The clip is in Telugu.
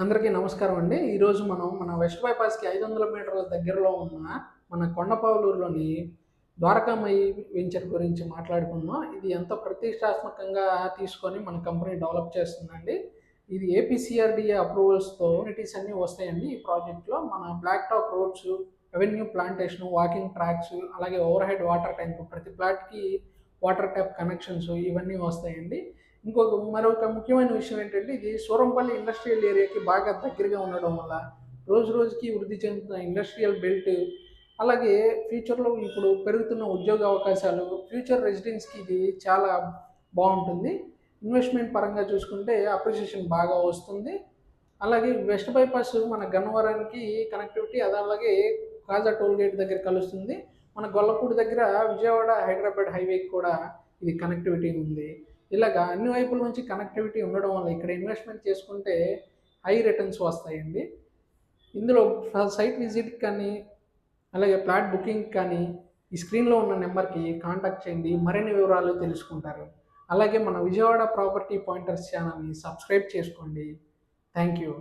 అందరికీ నమస్కారం అండి. ఈరోజు మనం మన వెస్ట్ బైపాస్‌కి 500 మీటర్ల దగ్గరలో ఉన్న మన కొండపావులూరులోని ద్వారకామయి వెంచర్ గురించి మాట్లాడుకుందాం. ఇది ఎంతో ప్రతిష్టాత్మకంగా తీసుకొని మన కంపెనీ డెవలప్ చేస్తుందండి. ఇది ఏపీసీఆర్‌డీఏ అప్రూవల్స్‌తో అమ్యూనిటీస్ అన్నీ వస్తాయండి ఈ ప్రాజెక్ట్‌లో. మన black top roads, avenue plantation, walking tracks, అలాగే ఓవర్ హెడ్ వాటర్ ట్యాంక్, ప్రతి ఫ్లాట్‌కి వాటర్ ట్యాప్ కనెక్షన్స్ ఇవన్నీ వస్తాయండి. మరొక ముఖ్యమైన విషయం ఏంటంటే, ఇది సూరంపల్లి ఇండస్ట్రియల్ ఏరియాకి బాగా దగ్గరగా ఉండడం వల్ల రోజు రోజుకి వృద్ధి చెందుతున్న ఇండస్ట్రియల్ బెల్ట్, అలాగే ఫ్యూచర్లో ఇప్పుడు పెరుగుతున్న ఉద్యోగ అవకాశాలు, ఫ్యూచర్ రెసిడెన్స్‌కి ఇది చాలా బాగుంటుంది. ఇన్వెస్ట్మెంట్ పరంగా చూసుకుంటే అప్రిషియేషన్ బాగా వస్తుంది. అలాగే వెస్ట్ బైపాస్ మన గన్నవరానికి కనెక్టివిటీ, అది అలాగే కాజా టోల్ గేట్ దగ్గర కలుస్తుంది. మన గొల్లపూడి దగ్గర విజయవాడ హైదరాబాద్ హైవేకి కూడా ఇది కనెక్టివిటీ ఉంది. ఇలాగా అన్ని వైపుల నుంచి కనెక్టివిటీ ఉండడం వల్ల ఇక్కడ ఇన్వెస్ట్మెంట్ చేసుకుంటే హై రిటర్న్స్ వస్తాయండి. ఇందులో సైట్ విజిట్ కానీ, అలాగే ఫ్లాట్ బుకింగ్ కానీ ఈ స్క్రీన్లో ఉన్న నెంబర్కి కాంటాక్ట్ చేయండి. మరిన్ని వివరాలు తెలుసుకుంటారు. అలాగే మన విజయవాడ ప్రాపర్టీ పాయింటర్స్ ఛానల్ని సబ్స్క్రైబ్ చేసుకోండి. Thank you.